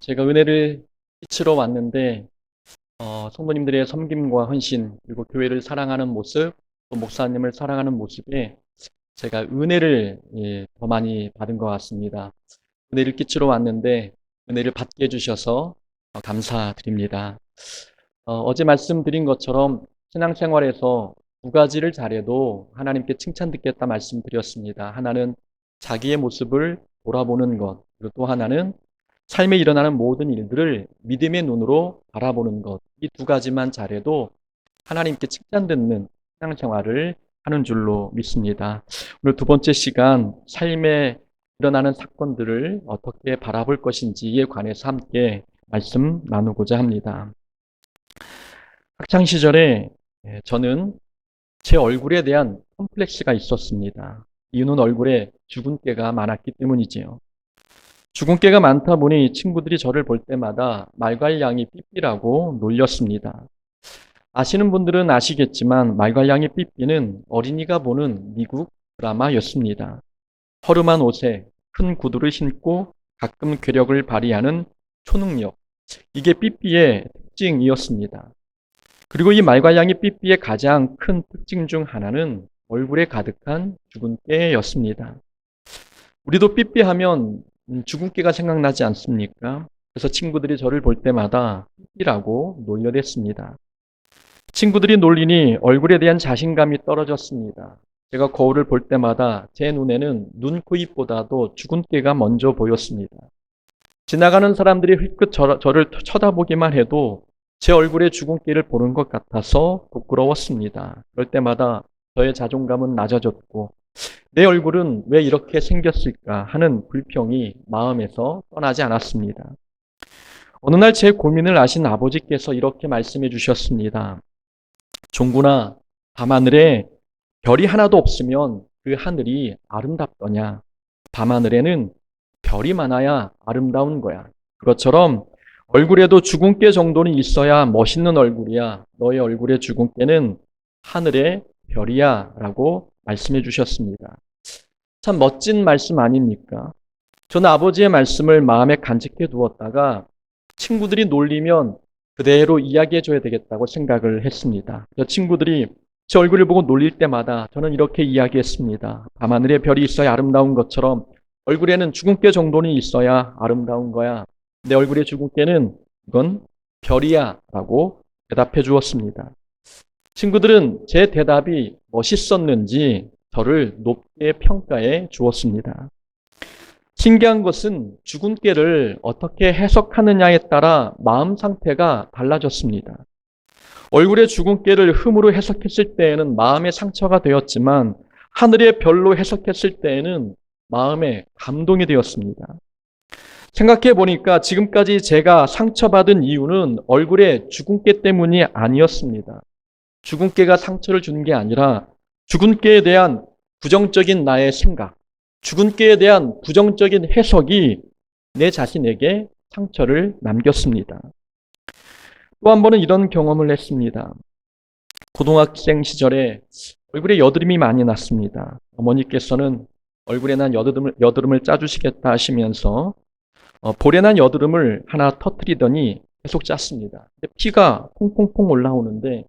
제가 은혜를 끼치러 왔는데, 성도님들의 섬김과 헌신, 그리고 교회를 사랑하는 모습, 또 목사님을 사랑하는 모습에 제가 은혜를 더 많이 받은 것 같습니다. 은혜를 끼치러 왔는데, 은혜를 받게 해주셔서 감사드립니다. 어제 말씀드린 것처럼 신앙생활에서 두 가지를 잘해도 하나님께 칭찬 듣겠다 말씀드렸습니다. 하나는 자기의 모습을 돌아보는 것, 그리고 또 하나는 삶에 일어나는 모든 일들을 믿음의 눈으로 바라보는 것. 이 두 가지만 잘해도 하나님께 칭찬 듣는 신앙생활을 하는 줄로 믿습니다. 오늘 두 번째 시간, 삶에 일어나는 사건들을 어떻게 바라볼 것인지에 관해서 함께 말씀 나누고자 합니다. 학창 시절에 저는 제 얼굴에 대한 컴플렉스가 있었습니다. 이유는 얼굴에 주근깨가 많았기 때문이지요. 주근깨가 많다 보니 친구들이 저를 볼 때마다 말괄량이 삐삐라고 놀렸습니다. 아시는 분들은 아시겠지만 말괄량이 삐삐는 어린이가 보는 미국 드라마였습니다. 허름한 옷에 큰 구두를 신고 가끔 괴력을 발휘하는 초능력. 이게 삐삐의 특징이었습니다. 그리고 이 말괄량이 삐삐의 가장 큰 특징 중 하나는 얼굴에 가득한 주근깨였습니다. 우리도 삐삐하면 주근깨가 생각나지 않습니까? 그래서 친구들이 저를 볼 때마다 삐삐라고 놀려댔습니다. 친구들이 놀리니 얼굴에 대한 자신감이 떨어졌습니다. 제가 거울을 볼 때마다 제 눈에는 눈, 코, 입보다도 주근깨가 먼저 보였습니다. 지나가는 사람들이 흘끗 저를 쳐다보기만 해도 제 얼굴에 주근깨를 보는 것 같아서 부끄러웠습니다. 그럴 때마다 저의 자존감은 낮아졌고 내 얼굴은 왜 이렇게 생겼을까 하는 불평이 마음에서 떠나지 않았습니다. 어느 날 제 고민을 아신 아버지께서 이렇게 말씀해 주셨습니다. 종구나, 밤하늘에 별이 하나도 없으면 그 하늘이 아름답더냐? 밤하늘에는 별이 많아야 아름다운 거야. 그것처럼 얼굴에도 주근깨 정도는 있어야 멋있는 얼굴이야. 너의 얼굴의 주근깨는 하늘의 별이야. 라고 말씀해 주셨습니다. 참 멋진 말씀 아닙니까? 저는 아버지의 말씀을 마음에 간직해 두었다가 친구들이 놀리면 그대로 이야기해 줘야 되겠다고 생각을 했습니다. 친구들이 제 얼굴을 보고 놀릴 때마다 저는 이렇게 이야기했습니다. 밤하늘에 별이 있어야 아름다운 것처럼 얼굴에는 주근깨 정도는 있어야 아름다운 거야. 내 얼굴의 주근깨는 이건 별이야 라고 대답해 주었습니다. 친구들은 제 대답이 멋있었는지 저를 높게 평가해 주었습니다. 신기한 것은 주근깨를 어떻게 해석하느냐에 따라 마음 상태가 달라졌습니다. 얼굴의 주근깨를 흠으로 해석했을 때에는 마음의 상처가 되었지만 하늘의 별로 해석했을 때에는 마음의 감동이 되었습니다. 생각해 보니까 지금까지 제가 상처받은 이유는 얼굴의 주근깨 때문이 아니었습니다. 주근깨가 상처를 준 게 아니라 주근깨에 대한 부정적인 나의 생각, 주근깨에 대한 부정적인 해석이 내 자신에게 상처를 남겼습니다. 또 한 번은 이런 경험을 했습니다. 고등학생 시절에 얼굴에 여드름이 많이 났습니다. 어머니께서는 얼굴에 난 여드름을 짜주시겠다 하시면서 볼에 난 여드름을 하나 터뜨리더니 계속 짰습니다. 피가 퐁퐁퐁 올라오는데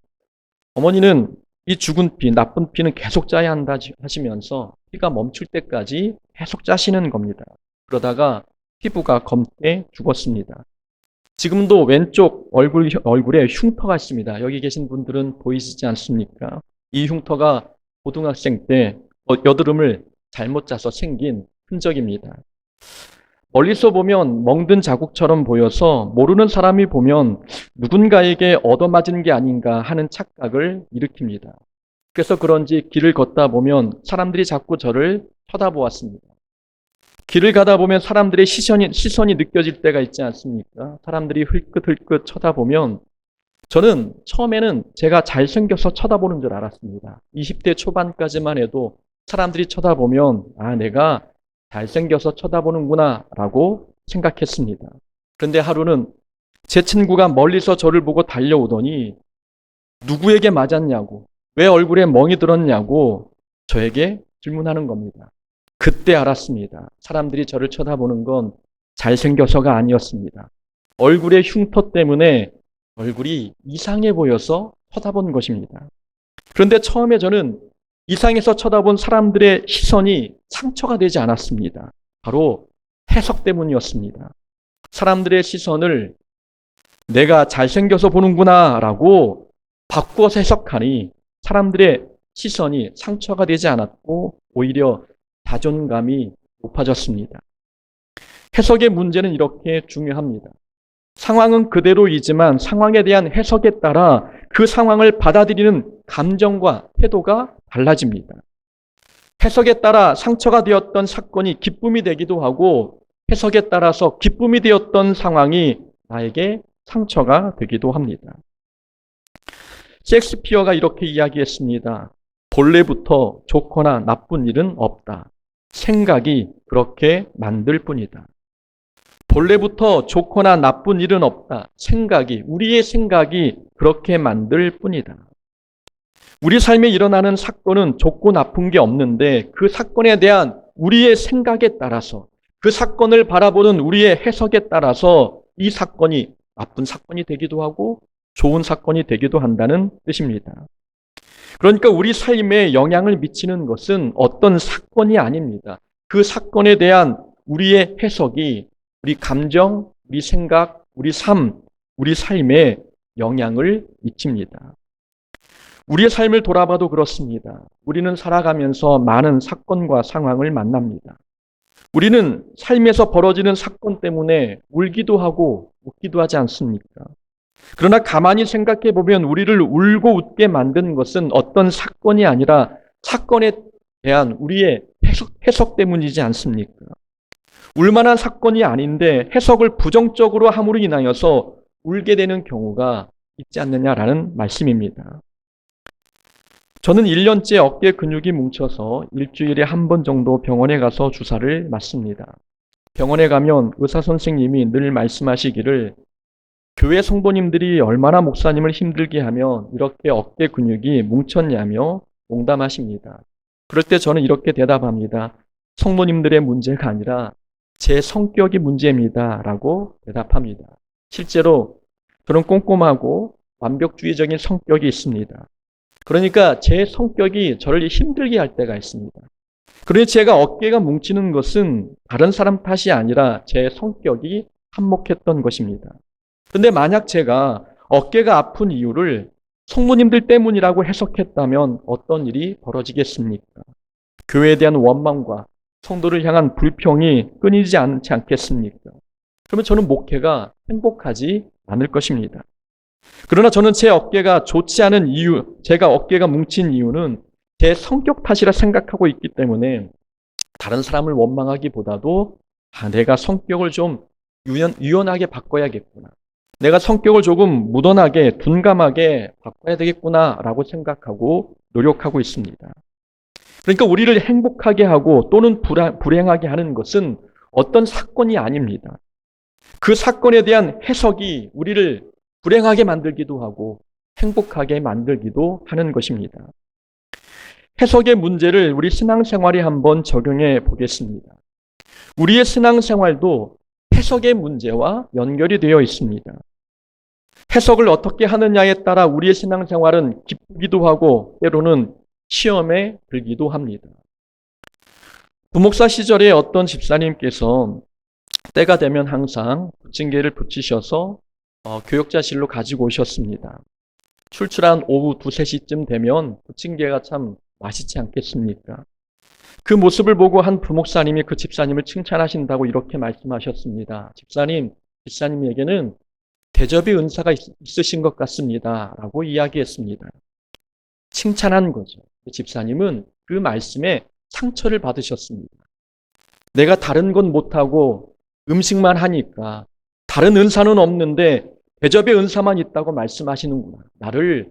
어머니는 이 죽은 피, 나쁜 피는 계속 짜야 한다 하시면서 피가 멈출 때까지 계속 짜시는 겁니다. 그러다가 피부가 검게 죽었습니다. 지금도 왼쪽 얼굴에 흉터가 있습니다. 여기 계신 분들은 보이시지 않습니까? 이 흉터가 고등학생 때 여드름을 잘못 짜서 생긴 흔적입니다. 멀리서 보면 멍든 자국처럼 보여서 모르는 사람이 보면 누군가에게 얻어맞은 게 아닌가 하는 착각을 일으킵니다. 그래서 그런지 길을 걷다 보면 사람들이 자꾸 저를 쳐다보았습니다. 길을 가다 보면 사람들의 시선이 느껴질 때가 있지 않습니까? 사람들이 흘끗흘끗 쳐다보면 저는 처음에는 제가 잘생겨서 쳐다보는 줄 알았습니다. 20대 초반까지만 해도 사람들이 쳐다보면 내가 잘생겨서 쳐다보는구나 라고 생각했습니다. 그런데 하루는 제 친구가 멀리서 저를 보고 달려오더니 누구에게 맞았냐고, 왜 얼굴에 멍이 들었냐고 저에게 질문하는 겁니다. 그때 알았습니다. 사람들이 저를 쳐다보는 건 잘생겨서가 아니었습니다. 얼굴의 흉터 때문에 얼굴이 이상해 보여서 쳐다본 것입니다. 그런데 처음에 저는 이상해서 쳐다본 사람들의 시선이 상처가 되지 않았습니다. 바로 해석 때문이었습니다. 사람들의 시선을 내가 잘생겨서 보는구나 라고 바꾸어서 해석하니 사람들의 시선이 상처가 되지 않았고 오히려 자존감이 높아졌습니다. 해석의 문제는 이렇게 중요합니다. 상황은 그대로이지만 상황에 대한 해석에 따라 그 상황을 받아들이는 감정과 태도가 달라집니다. 해석에 따라 상처가 되었던 사건이 기쁨이 되기도 하고 해석에 따라서 기쁨이 되었던 상황이 나에게 상처가 되기도 합니다. 셰익스피어가 이렇게 이야기했습니다. 본래부터 좋거나 나쁜 일은 없다. 생각이 그렇게 만들 뿐이다. 본래부터 좋거나 나쁜 일은 없다. 우리의 생각이 그렇게 만들 뿐이다. 우리 삶에 일어나는 사건은 좋고 나쁜 게 없는데 그 사건에 대한 우리의 생각에 따라서 그 사건을 바라보는 우리의 해석에 따라서 이 사건이 나쁜 사건이 되기도 하고 좋은 사건이 되기도 한다는 뜻입니다. 그러니까 우리 삶에 영향을 미치는 것은 어떤 사건이 아닙니다. 그 사건에 대한 우리의 해석이 우리 감정, 우리 생각, 우리 삶, 우리 삶에 영향을 미칩니다. 우리의 삶을 돌아봐도 그렇습니다. 우리는 살아가면서 많은 사건과 상황을 만납니다. 우리는 삶에서 벌어지는 사건 때문에 울기도 하고 웃기도 하지 않습니까? 그러나 가만히 생각해 보면 우리를 울고 웃게 만든 것은 어떤 사건이 아니라 사건에 대한 우리의 해석 때문이지 않습니까? 울만한 사건이 아닌데 해석을 부정적으로 함으로 인하여서 울게 되는 경우가 있지 않느냐라는 말씀입니다. 저는 1년째 어깨 근육이 뭉쳐서 일주일에 한 번 정도 병원에 가서 주사를 맞습니다. 병원에 가면 의사 선생님이 늘 말씀하시기를 교회 성도님들이 얼마나 목사님을 힘들게 하면 이렇게 어깨 근육이 뭉쳤냐며 농담하십니다. 그럴 때 저는 이렇게 대답합니다. 성도님들의 문제가 아니라 제 성격이 문제입니다. 라고 대답합니다. 실제로 저는 꼼꼼하고 완벽주의적인 성격이 있습니다. 그러니까 제 성격이 저를 힘들게 할 때가 있습니다. 그러니 제가 어깨가 뭉치는 것은 다른 사람 탓이 아니라 제 성격이 한몫했던 것입니다. 그런데 만약 제가 어깨가 아픈 이유를 성도님들 때문이라고 해석했다면 어떤 일이 벌어지겠습니까? 교회에 대한 원망과 성도를 향한 불평이 끊이지 않지 않겠습니까? 그러면 저는 목회가 행복하지 않을 것입니다. 그러나 저는 제 어깨가 좋지 않은 이유, 제가 어깨가 뭉친 이유는 제 성격 탓이라 생각하고 있기 때문에 다른 사람을 원망하기보다도 내가 성격을 좀 유연하게 바꿔야겠구나. 내가 성격을 조금 무던하게, 둔감하게 바꿔야 되겠구나라고 생각하고 노력하고 있습니다. 그러니까 우리를 행복하게 하고 또는 불행하게 하는 것은 어떤 사건이 아닙니다. 그 사건에 대한 해석이 우리를 불행하게 만들기도 하고 행복하게 만들기도 하는 것입니다. 해석의 문제를 우리 신앙생활에 한번 적용해 보겠습니다. 우리의 신앙생활도 해석의 문제와 연결이 되어 있습니다. 해석을 어떻게 하느냐에 따라 우리의 신앙생활은 기쁘기도 하고 때로는 시험에 들기도 합니다. 부목사 시절에 어떤 집사님께서 때가 되면 항상 부침개를 붙이셔서 교역자실로 가지고 오셨습니다. 출출한 오후 2, 3시쯤 되면 부침개가 참 맛있지 않겠습니까? 그 모습을 보고 한 부목사님이 그 집사님을 칭찬하신다고 이렇게 말씀하셨습니다. 집사님에게는 대접의 은사가 있으신 것 같습니다. 라고 이야기했습니다. 칭찬한 거죠. 그 집사님은 그 말씀에 상처를 받으셨습니다. 내가 다른 건 못하고 음식만 하니까 다른 은사는 없는데 대접의 은사만 있다고 말씀하시는구나. 나를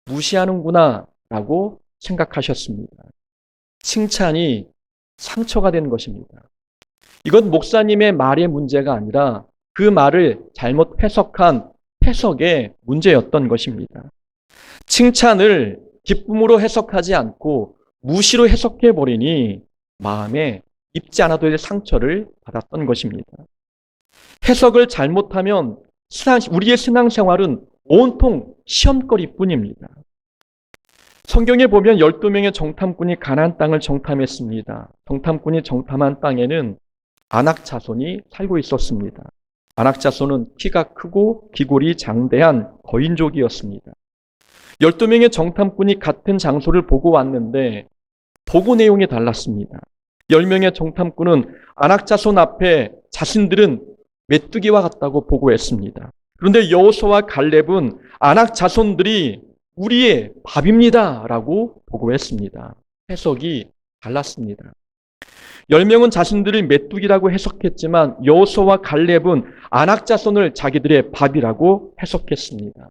무시하는구나 라고 생각하셨습니다. 칭찬이 상처가 된 것입니다. 이건 목사님의 말의 문제가 아니라 그 말을 잘못 해석한 해석의 문제였던 것입니다. 칭찬을 기쁨으로 해석하지 않고 무시로 해석해버리니 마음에 입지 않아도 될 상처를 받았던 것입니다. 해석을 잘못하면 우리의 신앙생활은 온통 시험거리뿐입니다. 성경에 보면 12명의 정탐꾼이 가나안 땅을 정탐했습니다. 정탐꾼이 정탐한 땅에는 아낙 자손이 살고 있었습니다. 아낙 자손은 키가 크고 기골이 장대한 거인족이었습니다. 12명의 정탐꾼이 같은 장소를 보고 왔는데 보고 내용이 달랐습니다. 10명의 정탐꾼은 아낙 자손 앞에 자신들은 메뚜기와 같다고 보고했습니다. 그런데 여호수아와 갈렙은 아낙 자손들이 우리의 밥입니다 라고 보고했습니다. 해석이 달랐습니다. 10명은 자신들이 메뚜기라고 해석했지만 여호수아와 갈렙은 아낙 자손을 자기들의 밥이라고 해석했습니다.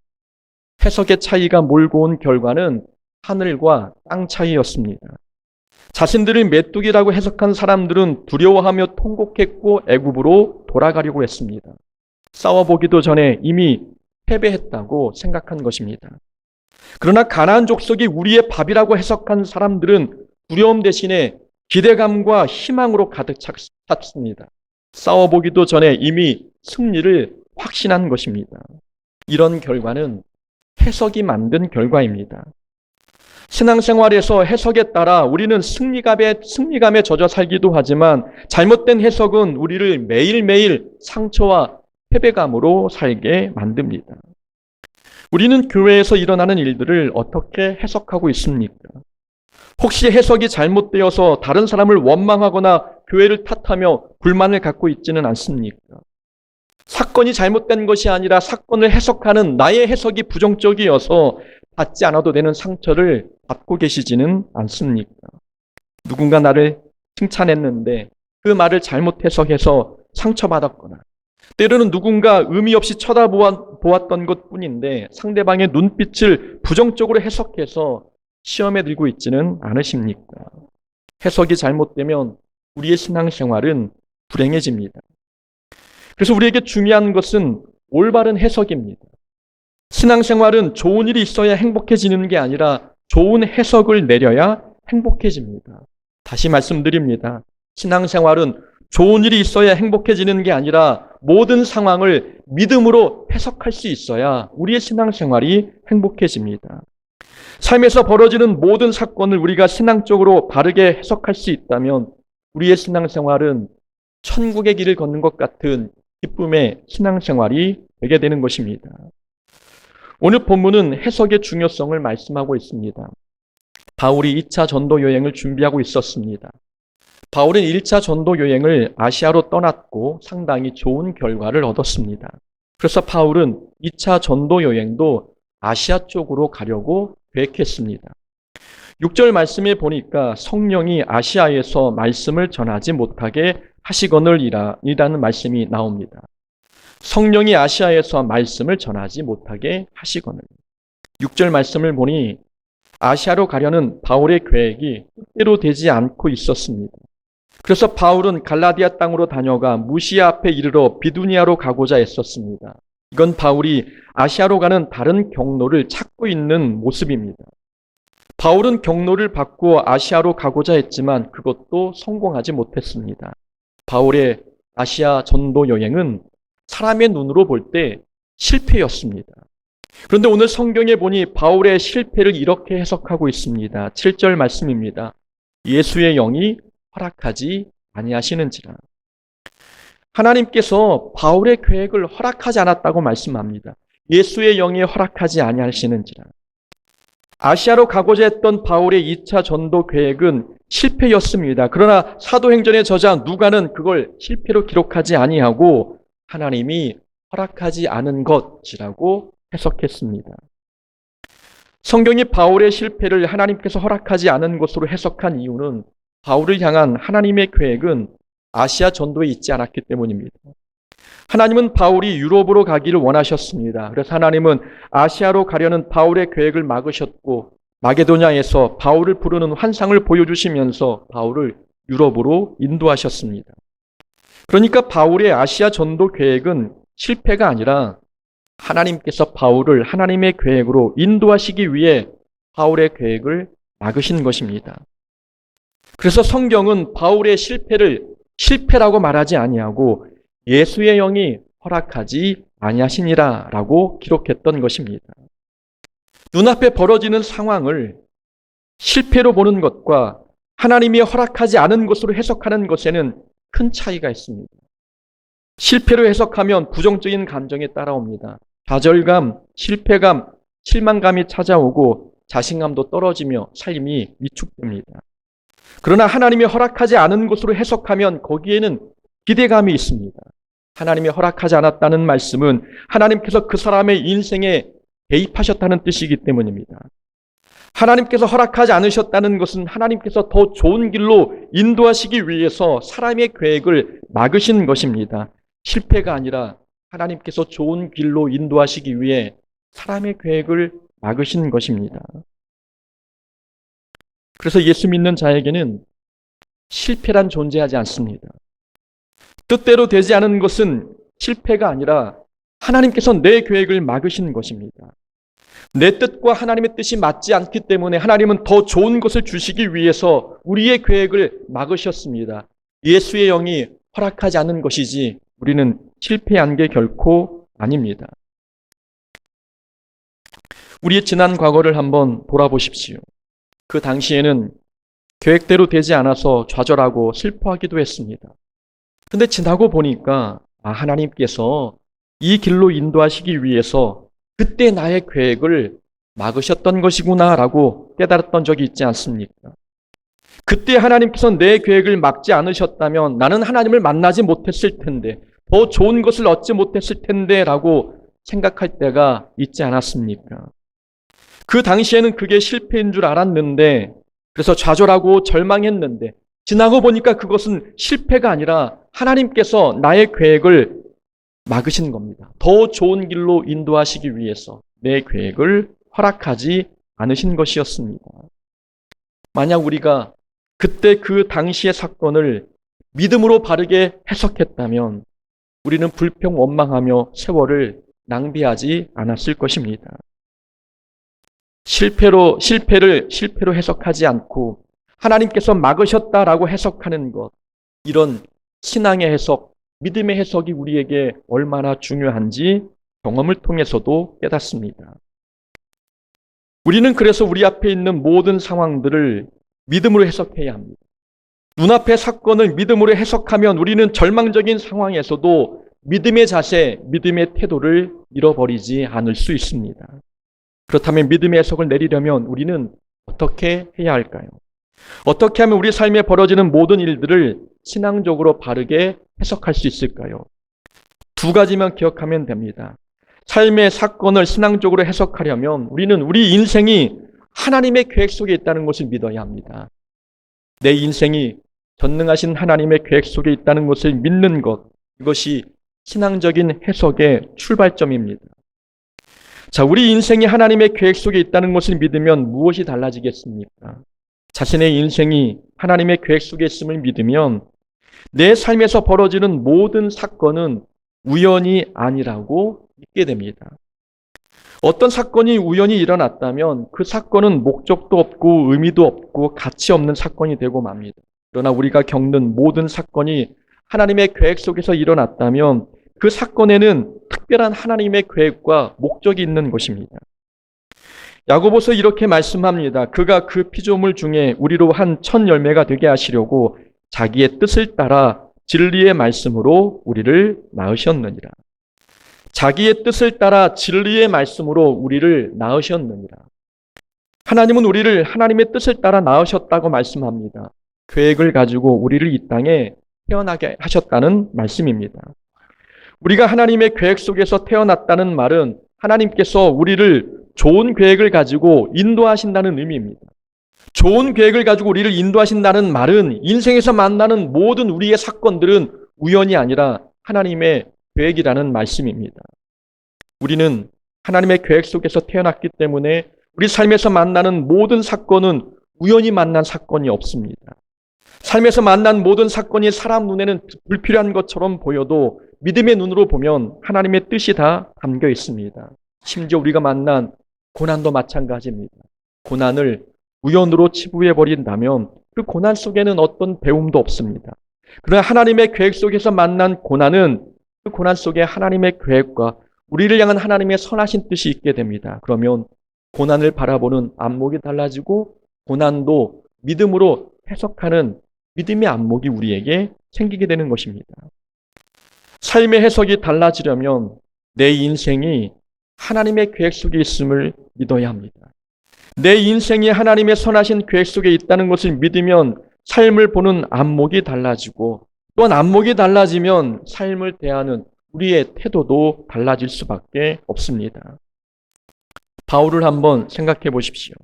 해석의 차이가 몰고 온 결과는 하늘과 땅 차이였습니다. 자신들이 메뚜기라고 해석한 사람들은 두려워하며 통곡했고 애굽으로 돌아가려고 했습니다. 싸워보기도 전에 이미 패배했다고 생각한 것입니다. 그러나 가나안 족속이 우리의 밥이라고 해석한 사람들은 두려움 대신에 기대감과 희망으로 가득 찼습니다. 싸워보기도 전에 이미 승리를 확신한 것입니다. 이런 결과는 해석이 만든 결과입니다. 신앙생활에서 해석에 따라 우리는 승리감에 젖어 살기도 하지만 잘못된 해석은 우리를 매일매일 상처와 패배감으로 살게 만듭니다. 우리는 교회에서 일어나는 일들을 어떻게 해석하고 있습니까? 혹시 해석이 잘못되어서 다른 사람을 원망하거나 교회를 탓하며 불만을 갖고 있지는 않습니까? 사건이 잘못된 것이 아니라 사건을 해석하는 나의 해석이 부정적이어서 받지 않아도 되는 상처를 받고 계시지는 않습니까? 누군가 나를 칭찬했는데 그 말을 잘못 해석해서 상처받았거나 때로는 누군가 의미 없이 쳐다보았던 것뿐인데 상대방의 눈빛을 부정적으로 해석해서 시험에 들고 있지는 않으십니까? 해석이 잘못되면 우리의 신앙생활은 불행해집니다. 그래서 우리에게 중요한 것은 올바른 해석입니다. 신앙생활은 좋은 일이 있어야 행복해지는 게 아니라 좋은 해석을 내려야 행복해집니다. 다시 말씀드립니다. 신앙생활은 좋은 일이 있어야 행복해지는 게 아니라 모든 상황을 믿음으로 해석할 수 있어야 우리의 신앙생활이 행복해집니다. 삶에서 벌어지는 모든 사건을 우리가 신앙적으로 바르게 해석할 수 있다면 우리의 신앙생활은 천국의 길을 걷는 것 같은 기쁨의 신앙생활이 되게 되는 것입니다. 오늘 본문은 해석의 중요성을 말씀하고 있습니다. 바울이 2차 전도 여행을 준비하고 있었습니다. 바울은 1차 전도 여행을 아시아로 떠났고 상당히 좋은 결과를 얻었습니다. 그래서 바울은 2차 전도 여행도 아시아 쪽으로 가려고 계획했습니다. 6절 말씀에 보니까 성령이 아시아에서 말씀을 전하지 못하게 하시거늘이라는 말씀이 나옵니다. 성령이 아시아에서 말씀을 전하지 못하게 하시거늘. 6절 말씀을 보니 아시아로 가려는 바울의 계획이 뜻대로 되지 않고 있었습니다. 그래서 바울은 갈라디아 땅으로 다녀가 무시아 앞에 이르러 비두니아로 가고자 했었습니다. 이건 바울이 아시아로 가는 다른 경로를 찾고 있는 모습입니다. 바울은 경로를 바꾸어 아시아로 가고자 했지만 그것도 성공하지 못했습니다. 바울의 아시아 전도 여행은 사람의 눈으로 볼 때 실패였습니다. 그런데 오늘 성경에 보니 바울의 실패를 이렇게 해석하고 있습니다. 7절 말씀입니다. 예수의 영이 허락하지 아니하시는지라. 하나님께서 바울의 계획을 허락하지 않았다고 말씀합니다. 예수의 영이 허락하지 아니하시는지라. 아시아로 가고자 했던 바울의 2차 전도 계획은 실패였습니다. 그러나 사도행전의 저자 누가는 그걸 실패로 기록하지 아니하고 하나님이 허락하지 않은 것이라고 해석했습니다. 성경이 바울의 실패를 하나님께서 허락하지 않은 것으로 해석한 이유는 바울을 향한 하나님의 계획은 아시아 전도에 있지 않았기 때문입니다. 하나님은 바울이 유럽으로 가기를 원하셨습니다. 그래서 하나님은 아시아로 가려는 바울의 계획을 막으셨고 마게도냐에서 바울을 부르는 환상을 보여주시면서 바울을 유럽으로 인도하셨습니다. 그러니까 바울의 아시아 전도 계획은 실패가 아니라 하나님께서 바울을 하나님의 계획으로 인도하시기 위해 바울의 계획을 막으신 것입니다. 그래서 성경은 바울의 실패를 실패라고 말하지 아니하고 예수의 영이 허락하지 아니하시니라 라고 기록했던 것입니다. 눈앞에 벌어지는 상황을 실패로 보는 것과 하나님이 허락하지 않은 것으로 해석하는 것에는 큰 차이가 있습니다. 실패로 해석하면 부정적인 감정이 따라옵니다. 좌절감, 실패감, 실망감이 찾아오고 자신감도 떨어지며 삶이 위축됩니다. 그러나 하나님이 허락하지 않은 것으로 해석하면 거기에는 기대감이 있습니다. 하나님이 허락하지 않았다는 말씀은 하나님께서 그 사람의 인생에 개입하셨다는 뜻이기 때문입니다. 하나님께서 허락하지 않으셨다는 것은 하나님께서 더 좋은 길로 인도하시기 위해서 사람의 계획을 막으신 것입니다. 실패가 아니라 하나님께서 좋은 길로 인도하시기 위해 사람의 계획을 막으신 것입니다. 그래서 예수 믿는 자에게는 실패란 존재하지 않습니다. 뜻대로 되지 않은 것은 실패가 아니라 하나님께서 내 계획을 막으신 것입니다. 내 뜻과 하나님의 뜻이 맞지 않기 때문에 하나님은 더 좋은 것을 주시기 위해서 우리의 계획을 막으셨습니다. 예수의 영이 허락하지 않은 것이지 우리는 실패한 게 결코 아닙니다. 우리의 지난 과거를 한번 돌아보십시오. 그 당시에는 계획대로 되지 않아서 좌절하고 슬퍼하기도 했습니다. 근데 지나고 보니까 하나님께서 이 길로 인도하시기 위해서 그때 나의 계획을 막으셨던 것이구나라고 깨달았던 적이 있지 않습니까? 그때 하나님께서 내 계획을 막지 않으셨다면 나는 하나님을 만나지 못했을 텐데, 더 좋은 것을 얻지 못했을 텐데 라고 생각할 때가 있지 않았습니까? 그 당시에는 그게 실패인 줄 알았는데, 그래서 좌절하고 절망했는데 지나고 보니까 그것은 실패가 아니라 하나님께서 나의 계획을 막으신 겁니다. 더 좋은 길로 인도하시기 위해서 내 계획을 허락하지 않으신 것이었습니다. 만약 우리가 그때 그 당시의 사건을 믿음으로 바르게 해석했다면 우리는 불평 원망하며 세월을 낭비하지 않았을 것입니다. 실패로 해석하지 않고 하나님께서 막으셨다라고 해석하는 것, 이런 신앙의 해석, 믿음의 해석이 우리에게 얼마나 중요한지 경험을 통해서도 깨닫습니다. 우리는 그래서 우리 앞에 있는 모든 상황들을 믿음으로 해석해야 합니다. 눈앞의 사건을 믿음으로 해석하면 우리는 절망적인 상황에서도 믿음의 자세, 믿음의 태도를 잃어버리지 않을 수 있습니다. 그렇다면 믿음의 해석을 내리려면 우리는 어떻게 해야 할까요? 어떻게 하면 우리 삶에 벌어지는 모든 일들을 신앙적으로 바르게 해석할 수 있을까요? 두 가지만 기억하면 됩니다. 삶의 사건을 신앙적으로 해석하려면 우리는 우리 인생이 하나님의 계획 속에 있다는 것을 믿어야 합니다. 내 인생이 전능하신 하나님의 계획 속에 있다는 것을 믿는 것, 이것이 신앙적인 해석의 출발점입니다. 자, 우리 인생이 하나님의 계획 속에 있다는 것을 믿으면 무엇이 달라지겠습니까? 자신의 인생이 하나님의 계획 속에 있음을 믿으면 내 삶에서 벌어지는 모든 사건은 우연이 아니라고 믿게 됩니다. 어떤 사건이 우연히 일어났다면 그 사건은 목적도 없고 의미도 없고 가치 없는 사건이 되고 맙니다. 그러나 우리가 겪는 모든 사건이 하나님의 계획 속에서 일어났다면 그 사건에는 특별한 하나님의 계획과 목적이 있는 것입니다. 야고보서 이렇게 말씀합니다. 그가 그 피조물 중에 우리로 한 첫 열매가 되게 하시려고 자기의 뜻을 따라 진리의 말씀으로 우리를 낳으셨느니라. 자기의 뜻을 따라 진리의 말씀으로 우리를 낳으셨느니라. 하나님은 우리를 하나님의 뜻을 따라 낳으셨다고 말씀합니다. 계획을 가지고 우리를 이 땅에 태어나게 하셨다는 말씀입니다. 우리가 하나님의 계획 속에서 태어났다는 말은 하나님께서 우리를 좋은 계획을 가지고 인도하신다는 의미입니다. 좋은 계획을 가지고 우리를 인도하신다는 말은 인생에서 만나는 모든 우리의 사건들은 우연이 아니라 하나님의 계획이라는 말씀입니다. 우리는 하나님의 계획 속에서 태어났기 때문에 우리 삶에서 만나는 모든 사건은 우연히 만난 사건이 없습니다. 삶에서 만난 모든 사건이 사람 눈에는 불필요한 것처럼 보여도 믿음의 눈으로 보면 하나님의 뜻이 다 담겨 있습니다. 심지어 우리가 만난 고난도 마찬가지입니다. 고난을 우연으로 치부해버린다면 그 고난 속에는 어떤 배움도 없습니다. 그러나 하나님의 계획 속에서 만난 고난은 그 고난 속에 하나님의 계획과 우리를 향한 하나님의 선하신 뜻이 있게 됩니다. 그러면 고난을 바라보는 안목이 달라지고 고난도 믿음으로 해석하는 믿음의 안목이 우리에게 생기게 되는 것입니다. 삶의 해석이 달라지려면 내 인생이 하나님의 계획 속에 있음을 믿어야 합니다. 내 인생이 하나님의 선하신 계획 속에 있다는 것을 믿으면 삶을 보는 안목이 달라지고 또한 안목이 달라지면 삶을 대하는 우리의 태도도 달라질 수밖에 없습니다. 바울을 한번 생각해 보십시오.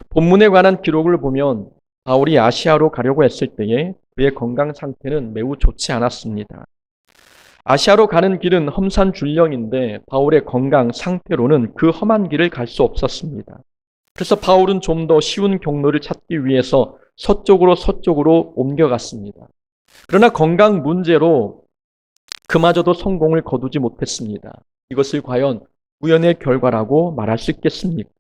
본문에 관한 기록을 보면 바울이 아시아로 가려고 했을 때에 그의 건강 상태는 매우 좋지 않았습니다. 아시아로 가는 길은 험산 줄령인데 바울의 건강 상태로는 그 험한 길을 갈 수 없었습니다. 그래서 바울은 좀 더 쉬운 경로를 찾기 위해서 서쪽으로 옮겨갔습니다. 그러나 건강 문제로 그마저도 성공을 거두지 못했습니다. 이것을 과연 우연의 결과라고 말할 수 있겠습니까?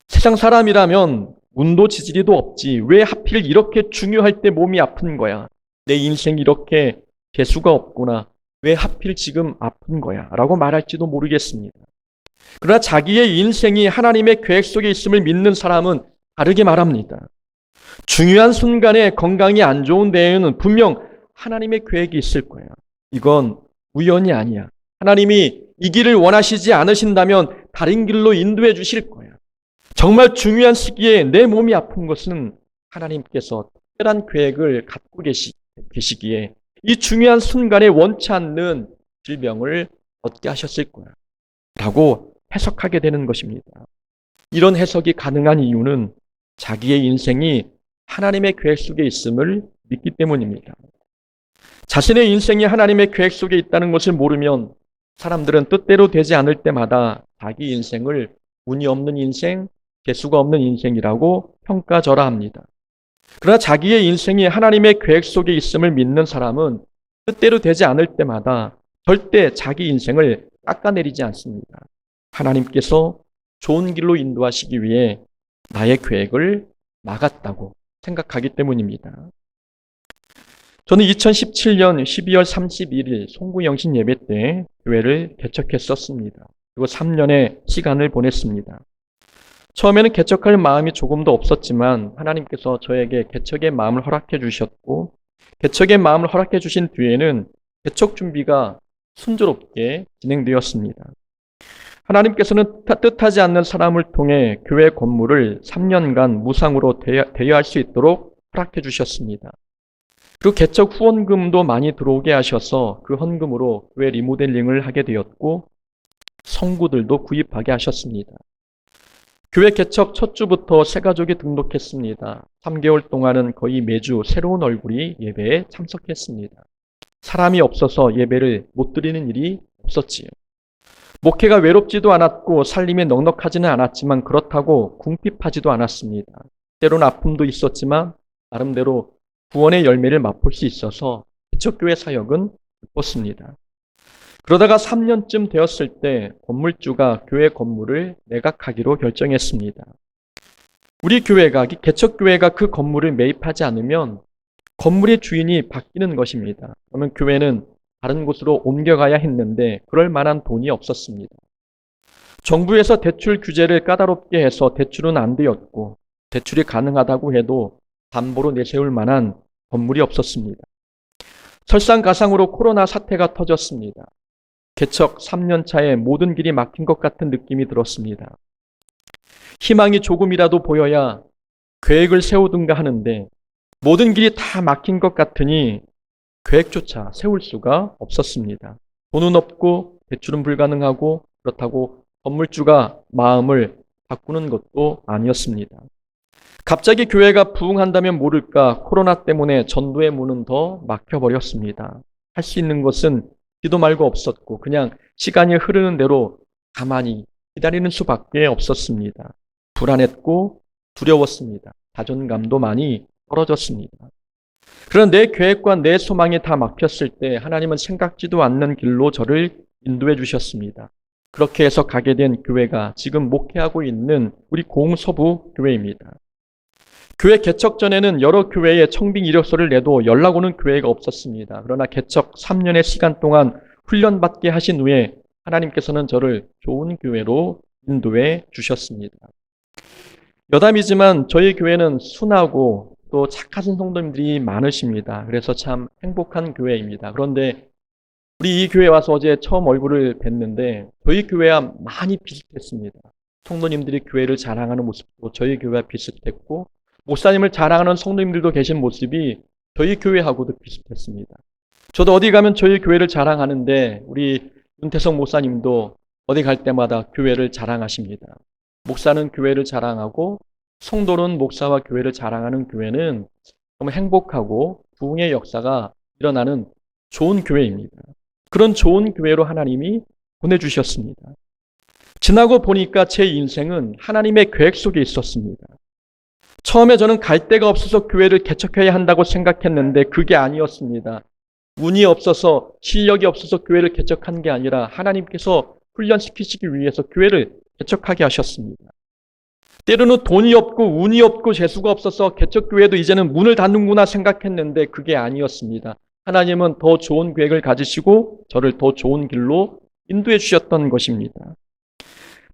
세상 사람이라면 운도 지지리도 없지 왜 하필 이렇게 중요할 때 몸이 아픈 거야? 내 인생이 이렇게 재수가 없구나. 왜 하필 지금 아픈 거야? 라고 말할지도 모르겠습니다. 그러나 자기의 인생이 하나님의 계획 속에 있음을 믿는 사람은 다르게 말합니다. 중요한 순간에 건강이 안 좋은 데에는 분명 하나님의 계획이 있을 거야. 이건 우연이 아니야. 하나님이 이 길을 원하시지 않으신다면 다른 길로 인도해 주실 거야. 정말 중요한 시기에 내 몸이 아픈 것은 하나님께서 특별한 계획을 갖고 계시기에 이 중요한 순간에 원치 않는 질병을 얻게 하셨을 거야. 라고 해석하게 되는 것입니다. 이런 해석이 가능한 이유는 자기의 인생이 하나님의 계획 속에 있음을 믿기 때문입니다. 자신의 인생이 하나님의 계획 속에 있다는 것을 모르면 사람들은 뜻대로 되지 않을 때마다 자기 인생을 운이 없는 인생, 재수가 없는 인생이라고 평가절하합니다. 그러나 자기의 인생이 하나님의 계획 속에 있음을 믿는 사람은 뜻대로 되지 않을 때마다 절대 자기 인생을 깎아내리지 않습니다. 하나님께서 좋은 길로 인도하시기 위해 나의 계획을 막았다고 생각하기 때문입니다. 저는 2017년 12월 31일 송구영신 예배 때 교회를 개척했었습니다. 그리고 3년의 시간을 보냈습니다. 처음에는 개척할 마음이 조금도 없었지만 하나님께서 저에게 개척의 마음을 허락해 주셨고 개척의 마음을 허락해 주신 뒤에는 개척 준비가 순조롭게 진행되었습니다. 하나님께서는 뜻하지 않는 사람을 통해 교회 건물을 3년간 무상으로 대여할 수 있도록 허락해 주셨습니다. 그리고 개척 후원금도 많이 들어오게 하셔서 그 헌금으로 교회 리모델링을 하게 되었고 성구들도 구입하게 하셨습니다. 교회 개척 첫 주부터 새 가족이 등록했습니다. 3개월 동안은 거의 매주 새로운 얼굴이 예배에 참석했습니다. 사람이 없어서 예배를 못 드리는 일이 없었지요. 목회가 외롭지도 않았고 살림이 넉넉하지는 않았지만 그렇다고 궁핍하지도 않았습니다. 때로는 아픔도 있었지만 나름대로 구원의 열매를 맛볼 수 있어서 개척교회 사역은 기뻤습니다. 그러다가 3년쯤 되었을 때 건물주가 교회 건물을 매각하기로 결정했습니다. 우리 교회가, 개척교회가 그 건물을 매입하지 않으면 건물의 주인이 바뀌는 것입니다. 그러면 교회는 다른 곳으로 옮겨가야 했는데 그럴 만한 돈이 없었습니다. 정부에서 대출 규제를 까다롭게 해서 대출은 안 되었고 대출이 가능하다고 해도 담보로 내세울 만한 건물이 없었습니다. 설상가상으로 코로나 사태가 터졌습니다. 개척 3년 차에 모든 길이 막힌 것 같은 느낌이 들었습니다. 희망이 조금이라도 보여야 계획을 세우든가 하는데 모든 길이 다 막힌 것 같으니 계획조차 세울 수가 없었습니다. 돈은 없고 대출은 불가능하고 그렇다고 건물주가 마음을 바꾸는 것도 아니었습니다. 갑자기 교회가 부흥한다면 모를까 코로나 때문에 전도의 문은 더 막혀버렸습니다. 할 수 있는 것은 기도 말고 없었고 그냥 시간이 흐르는 대로 가만히 기다리는 수밖에 없었습니다. 불안했고 두려웠습니다. 자존감도 많이 떨어졌습니다. 그런 내 계획과 내 소망이 다 막혔을 때 하나님은 생각지도 않는 길로 저를 인도해 주셨습니다. 그렇게 해서 가게 된 교회가 지금 목회하고 있는 우리 공서부 교회입니다. 교회 개척 전에는 여러 교회에 청빙 이력서를 내도 연락 오는 교회가 없었습니다. 그러나 개척 3년의 시간 동안 훈련받게 하신 후에 하나님께서는 저를 좋은 교회로 인도해 주셨습니다. 여담이지만 저희 교회는 순하고 또 착하신 성도님들이 많으십니다. 그래서 참 행복한 교회입니다. 그런데 우리 이 교회 와서 어제 처음 얼굴을 뵀는데 저희 교회와 많이 비슷했습니다. 성도님들이 교회를 자랑하는 모습도 저희 교회와 비슷했고 목사님을 자랑하는 성도님들도 계신 모습이 저희 교회하고도 비슷했습니다. 저도 어디 가면 저희 교회를 자랑하는데 우리 윤태성 목사님도 어디 갈 때마다 교회를 자랑하십니다. 목사는 교회를 자랑하고 성도는 목사와 교회를 자랑하는 교회는 정말 행복하고 부흥의 역사가 일어나는 좋은 교회입니다. 그런 좋은 교회로 하나님이 보내주셨습니다. 지나고 보니까 제 인생은 하나님의 계획 속에 있었습니다. 처음에 저는 갈 데가 없어서 교회를 개척해야 한다고 생각했는데 그게 아니었습니다. 운이 없어서 실력이 없어서 교회를 개척한 게 아니라 하나님께서 훈련시키시기 위해서 교회를 개척하게 하셨습니다. 때로는 돈이 없고 운이 없고 재수가 없어서 개척교회도 이제는 문을 닫는구나 생각했는데 그게 아니었습니다. 하나님은 더 좋은 계획을 가지시고 저를 더 좋은 길로 인도해 주셨던 것입니다.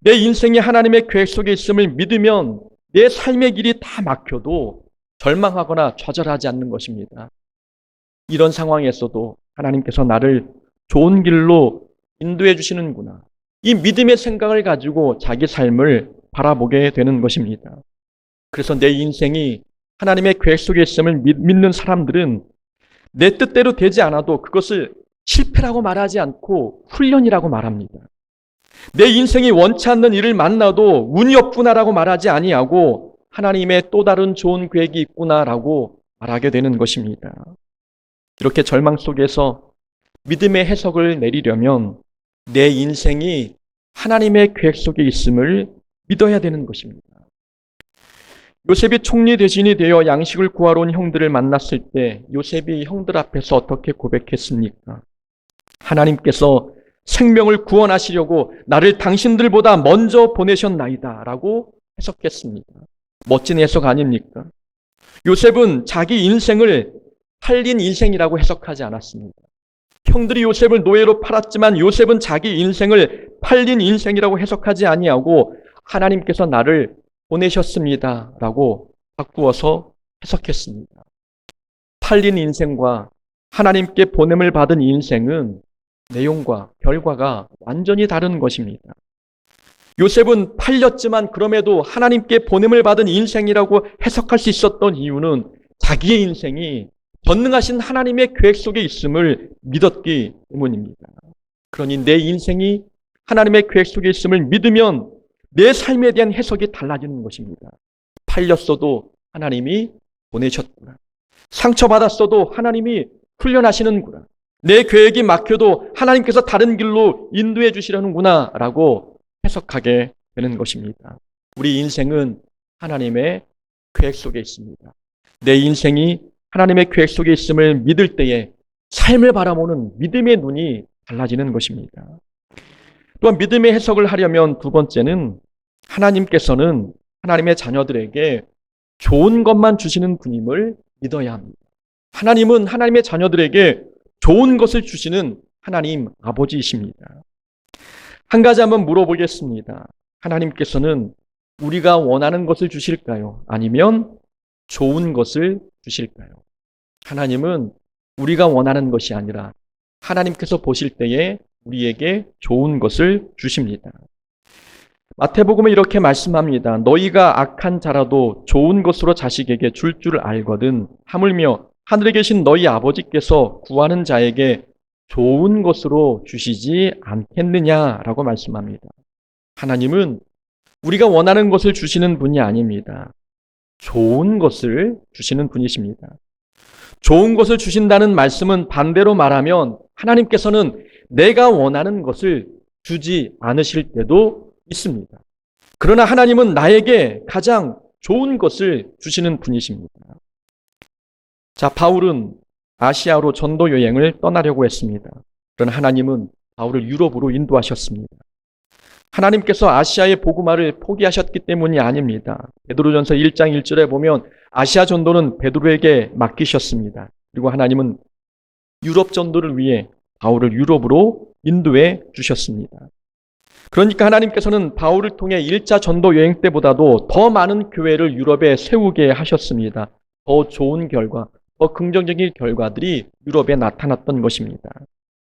내 인생이 하나님의 계획 속에 있음을 믿으면 내 삶의 길이 다 막혀도 절망하거나 좌절하지 않는 것입니다. 이런 상황에서도 하나님께서 나를 좋은 길로 인도해 주시는구나. 이 믿음의 생각을 가지고 자기 삶을 바라보게 되는 것입니다. 그래서 내 인생이 하나님의 계획 속에 있음을 믿는 사람들은 내 뜻대로 되지 않아도 그것을 실패라고 말하지 않고 훈련이라고 말합니다. 내 인생이 원치 않는 일을 만나도 운이 없구나라고 말하지 아니하고 하나님의 또 다른 좋은 계획이 있구나라고 말하게 되는 것입니다. 이렇게 절망 속에서 믿음의 해석을 내리려면 내 인생이 하나님의 계획 속에 있음을 믿어야 되는 것입니다. 요셉이 총리 대신이 되어 양식을 구하러 온 형들을 만났을 때 요셉이 형들 앞에서 어떻게 고백했습니까? 하나님께서 생명을 구원하시려고 나를 당신들보다 먼저 보내셨나이다 라고 해석했습니다. 멋진 해석 아닙니까? 요셉은 자기 인생을 팔린 인생이라고 해석하지 않았습니다. 형들이 요셉을 노예로 팔았지만 요셉은 자기 인생을 팔린 인생이라고 해석하지 아니하고 하나님께서 나를 보내셨습니다 라고 바꾸어서 해석했습니다. 팔린 인생과 하나님께 보냄을 받은 인생은 내용과 결과가 완전히 다른 것입니다. 요셉은 팔렸지만 그럼에도 하나님께 보냄을 받은 인생이라고 해석할 수 있었던 이유는 자기의 인생이 전능하신 하나님의 계획 속에 있음을 믿었기 때문입니다. 그러니 내 인생이 하나님의 계획 속에 있음을 믿으면 내 삶에 대한 해석이 달라지는 것입니다. 팔렸어도 하나님이 보내셨구나. 상처받았어도 하나님이 훈련하시는구나. 내 계획이 막혀도 하나님께서 다른 길로 인도해 주시려는구나 라고 해석하게 되는 것입니다. 우리 인생은 하나님의 계획 속에 있습니다. 내 인생이 하나님의 계획 속에 있음을 믿을 때에 삶을 바라보는 믿음의 눈이 달라지는 것입니다. 또한 믿음의 해석을 하려면 두 번째는 하나님께서는 하나님의 자녀들에게 좋은 것만 주시는 분임을 믿어야 합니다. 하나님은 하나님의 자녀들에게 좋은 것을 주시는 하나님 아버지이십니다. 한 가지 한번 물어보겠습니다. 하나님께서는 우리가 원하는 것을 주실까요? 아니면 좋은 것을 주실까요? 하나님은 우리가 원하는 것이 아니라 하나님께서 보실 때에 우리에게 좋은 것을 주십니다. 마태복음은 이렇게 말씀합니다. 너희가 악한 자라도 좋은 것으로 자식에게 줄 줄 알거든 하물며 하늘에 계신 너희 아버지께서 구하는 자에게 좋은 것으로 주시지 않겠느냐라고 말씀합니다. 하나님은 우리가 원하는 것을 주시는 분이 아닙니다. 좋은 것을 주시는 분이십니다. 좋은 것을 주신다는 말씀은 반대로 말하면 하나님께서는 내가 원하는 것을 주지 않으실 때도 있습니다. 그러나 하나님은 나에게 가장 좋은 것을 주시는 분이십니다. 자, 바울은 아시아로 전도 여행을 떠나려고 했습니다. 그러나 하나님은 바울을 유럽으로 인도하셨습니다. 하나님께서 아시아의 복음화를 포기하셨기 때문이 아닙니다. 베드로전서 1장 1절에 보면 아시아 전도는 베드로에게 맡기셨습니다. 그리고 하나님은 유럽 전도를 위해 바울을 유럽으로 인도해 주셨습니다. 그러니까 하나님께서는 바울을 통해 1차 전도 여행 때보다도 더 많은 교회를 유럽에 세우게 하셨습니다. 더 좋은 결과, 더 긍정적인 결과들이 유럽에 나타났던 것입니다.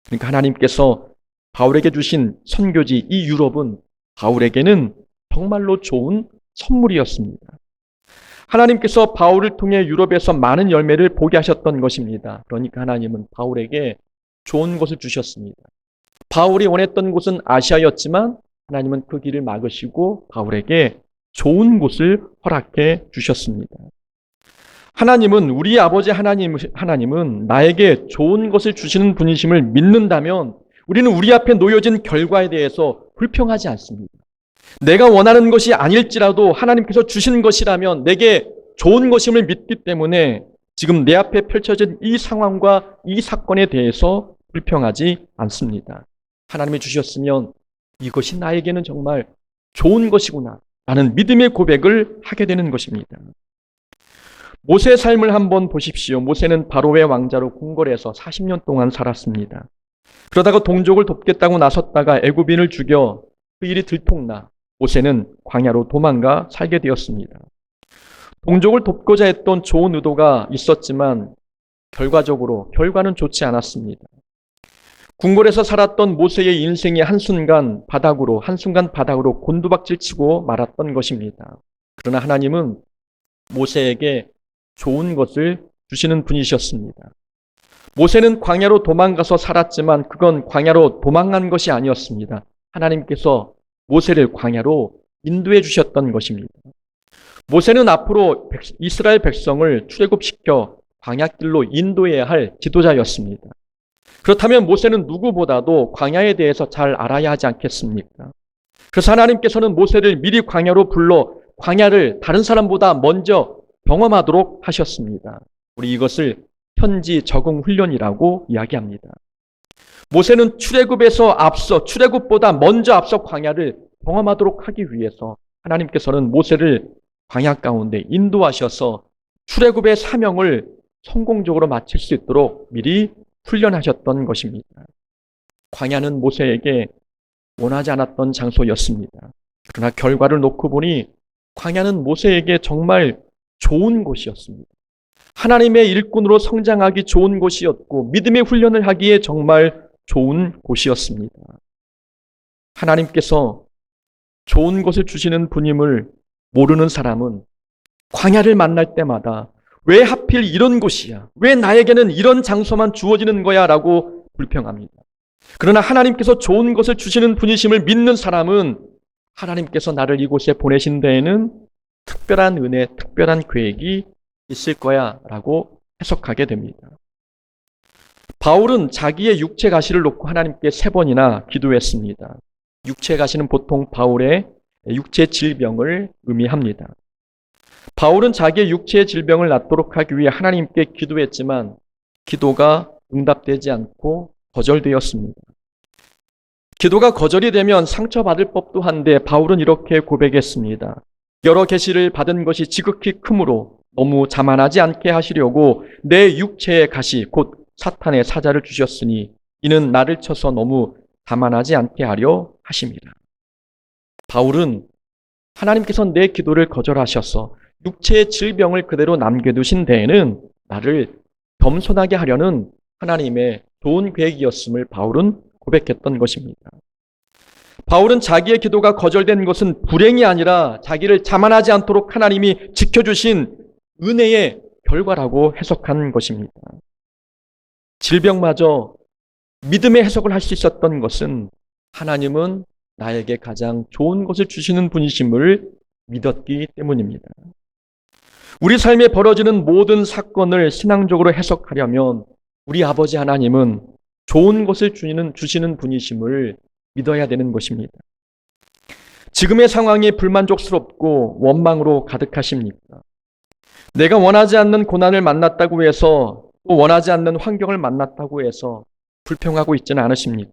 그러니까 하나님께서 바울에게 주신 선교지 이 유럽은 바울에게는 정말로 좋은 선물이었습니다. 하나님께서 바울을 통해 유럽에서 많은 열매를 보게 하셨던 것입니다. 그러니까 하나님은 바울에게 좋은 것을 주셨습니다. 바울이 원했던 곳은 아시아였지만 하나님은 그 길을 막으시고 바울에게 좋은 곳을 허락해 주셨습니다. 하나님은 우리 아버지 하나님은 나에게 좋은 것을 주시는 분이심을 믿는다면 우리는 우리 앞에 놓여진 결과에 대해서 불평하지 않습니다. 내가 원하는 것이 아닐지라도 하나님께서 주신 것이라면 내게 좋은 것임을 믿기 때문에 지금 내 앞에 펼쳐진 이 상황과 이 사건에 대해서 불평하지 않습니다. 하나님이 주셨으면 이것이 나에게는 정말 좋은 것이구나 라는 믿음의 고백을 하게 되는 것입니다. 모세의 삶을 한번 보십시오. 모세는 바로의 왕자로 궁궐에서 40년 동안 살았습니다. 그러다가 동족을 돕겠다고 나섰다가 애굽인을 죽여 그 일이 들통나 모세는 광야로 도망가 살게 되었습니다. 동족을 돕고자 했던 좋은 의도가 있었지만 결과는 좋지 않았습니다. 궁궐에서 살았던 모세의 인생이 한순간 바닥으로 곤두박질 치고 말았던 것입니다. 그러나 하나님은 모세에게 좋은 것을 주시는 분이셨습니다. 모세는 광야로 도망가서 살았지만 그건 광야로 도망간 것이 아니었습니다. 하나님께서 모세를 광야로 인도해 주셨던 것입니다. 모세는 앞으로 이스라엘 백성을 출애굽시켜 광야길로 인도해야 할 지도자였습니다. 그렇다면 모세는 누구보다도 광야에 대해서 잘 알아야 하지 않겠습니까? 그래서 하나님께서는 모세를 미리 광야로 불러 광야를 다른 사람보다 먼저 경험하도록 하셨습니다. 우리 이것을 현지 적응 훈련이라고 이야기합니다. 모세는 출애굽보다 먼저 앞서 광야를 경험하도록 하기 위해서 하나님께서는 모세를 광야 가운데 인도하셔서 출애굽의 사명을 성공적으로 마칠 수 있도록 미리 훈련하셨던 것입니다. 광야는 모세에게 원하지 않았던 장소였습니다. 그러나 결과를 놓고 보니 광야는 모세에게 정말 좋은 곳이었습니다. 하나님의 일꾼으로 성장하기 좋은 곳이었고 믿음의 훈련을 하기에 정말 좋은 곳이었습니다. 하나님께서 좋은 것을 주시는 분임을 모르는 사람은 광야를 만날 때마다 왜 하필 이런 곳이야? 왜 나에게는 이런 장소만 주어지는 거야? 라고 불평합니다. 그러나 하나님께서 좋은 것을 주시는 분이심을 믿는 사람은 하나님께서 나를 이곳에 보내신 데에는 특별한 은혜, 특별한 계획이 있을 거야 라고 해석하게 됩니다. 바울은 자기의 육체 가시를 놓고 하나님께 3번이나 기도했습니다. 육체 가시는 보통 바울의 육체 질병을 의미합니다. 바울은 자기의 육체의 질병을 낫도록 하기 위해 하나님께 기도했지만 기도가 응답되지 않고 거절되었습니다. 기도가 거절이 되면 상처받을 법도 한데 바울은 이렇게 고백했습니다. 여러 계시를 받은 것이 지극히 크므로 너무 자만하지 않게 하시려고 내 육체의 가시 곧 사탄의 사자를 주셨으니 이는 나를 쳐서 너무 자만하지 않게 하려 하심이라. 바울은 하나님께서 내 기도를 거절하셔서 육체의 질병을 그대로 남겨두신 데에는 나를 겸손하게 하려는 하나님의 좋은 계획이었음을 바울은 고백했던 것입니다. 바울은 자기의 기도가 거절된 것은 불행이 아니라 자기를 자만하지 않도록 하나님이 지켜주신 은혜의 결과라고 해석한 것입니다. 질병마저 믿음의 해석을 할 수 있었던 것은 하나님은 나에게 가장 좋은 것을 주시는 분이심을 믿었기 때문입니다. 우리 삶에 벌어지는 모든 사건을 신앙적으로 해석하려면 우리 아버지 하나님은 좋은 것을 주시는 분이심을 믿어야 되는 것입니다. 지금의 상황이 불만족스럽고 원망으로 가득하십니까? 내가 원하지 않는 고난을 만났다고 해서 또 원하지 않는 환경을 만났다고 해서 불평하고 있지는 않으십니까?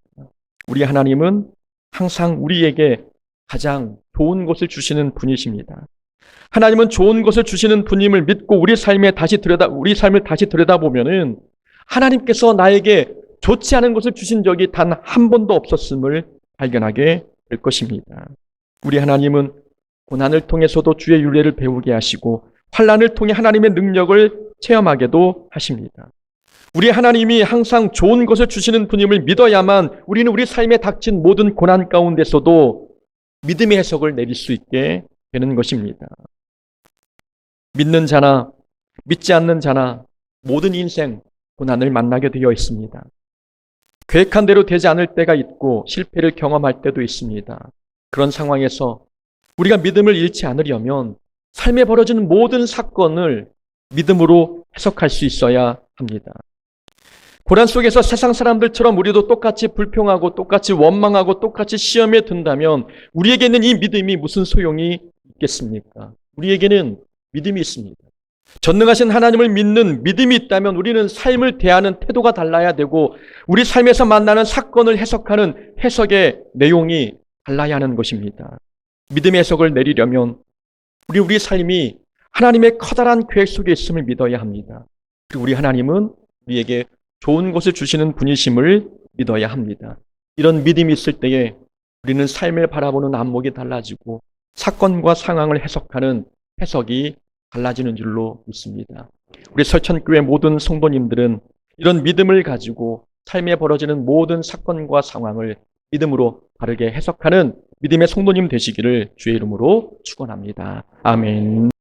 우리 하나님은 항상 우리에게 가장 좋은 것을 주시는 분이십니다. 하나님은 좋은 것을 주시는 분임을 믿고 우리 삶을 다시 들여다보면은 하나님께서 나에게 좋지 않은 것을 주신 적이 단 한 번도 없었음을 발견하게 될 것입니다. 우리 하나님은 고난을 통해서도 주의 윤례를 배우게 하시고 환난을 통해 하나님의 능력을 체험하게도 하십니다. 우리 하나님이 항상 좋은 것을 주시는 분임을 믿어야만 우리는 우리 삶에 닥친 모든 고난 가운데서도 믿음의 해석을 내릴 수 있게 되는 것입니다. 믿는 자나 믿지 않는 자나 모든 인생 고난을 만나게 되어 있습니다. 계획한 대로 되지 않을 때가 있고 실패를 경험할 때도 있습니다. 그런 상황에서 우리가 믿음을 잃지 않으려면 삶에 벌어지는 모든 사건을 믿음으로 해석할 수 있어야 합니다. 고난 속에서 세상 사람들처럼 우리도 똑같이 불평하고 똑같이 원망하고 똑같이 시험에 든다면 우리에게는 이 믿음이 무슨 소용이 있겠습니까? 우리에게는 믿음이 있습니다. 전능하신 하나님을 믿는 믿음이 있다면 우리는 삶을 대하는 태도가 달라야 되고 우리 삶에서 만나는 사건을 해석하는 해석의 내용이 달라야 하는 것입니다. 믿음의 해석을 내리려면 우리 삶이 하나님의 커다란 계획 속에 있음을 믿어야 합니다. 그리고 우리 하나님은 우리에게 좋은 것을 주시는 분이심을 믿어야 합니다. 이런 믿음이 있을 때에 우리는 삶을 바라보는 안목이 달라지고 사건과 상황을 해석하는 해석이 달라지는 줄로 믿습니다. 우리 설천교회 모든 성도님들은 이런 믿음을 가지고 삶에 벌어지는 모든 사건과 상황을 믿음으로 바르게 해석하는 믿음의 성도님 되시기를 주의 이름으로 축원합니다. 아멘.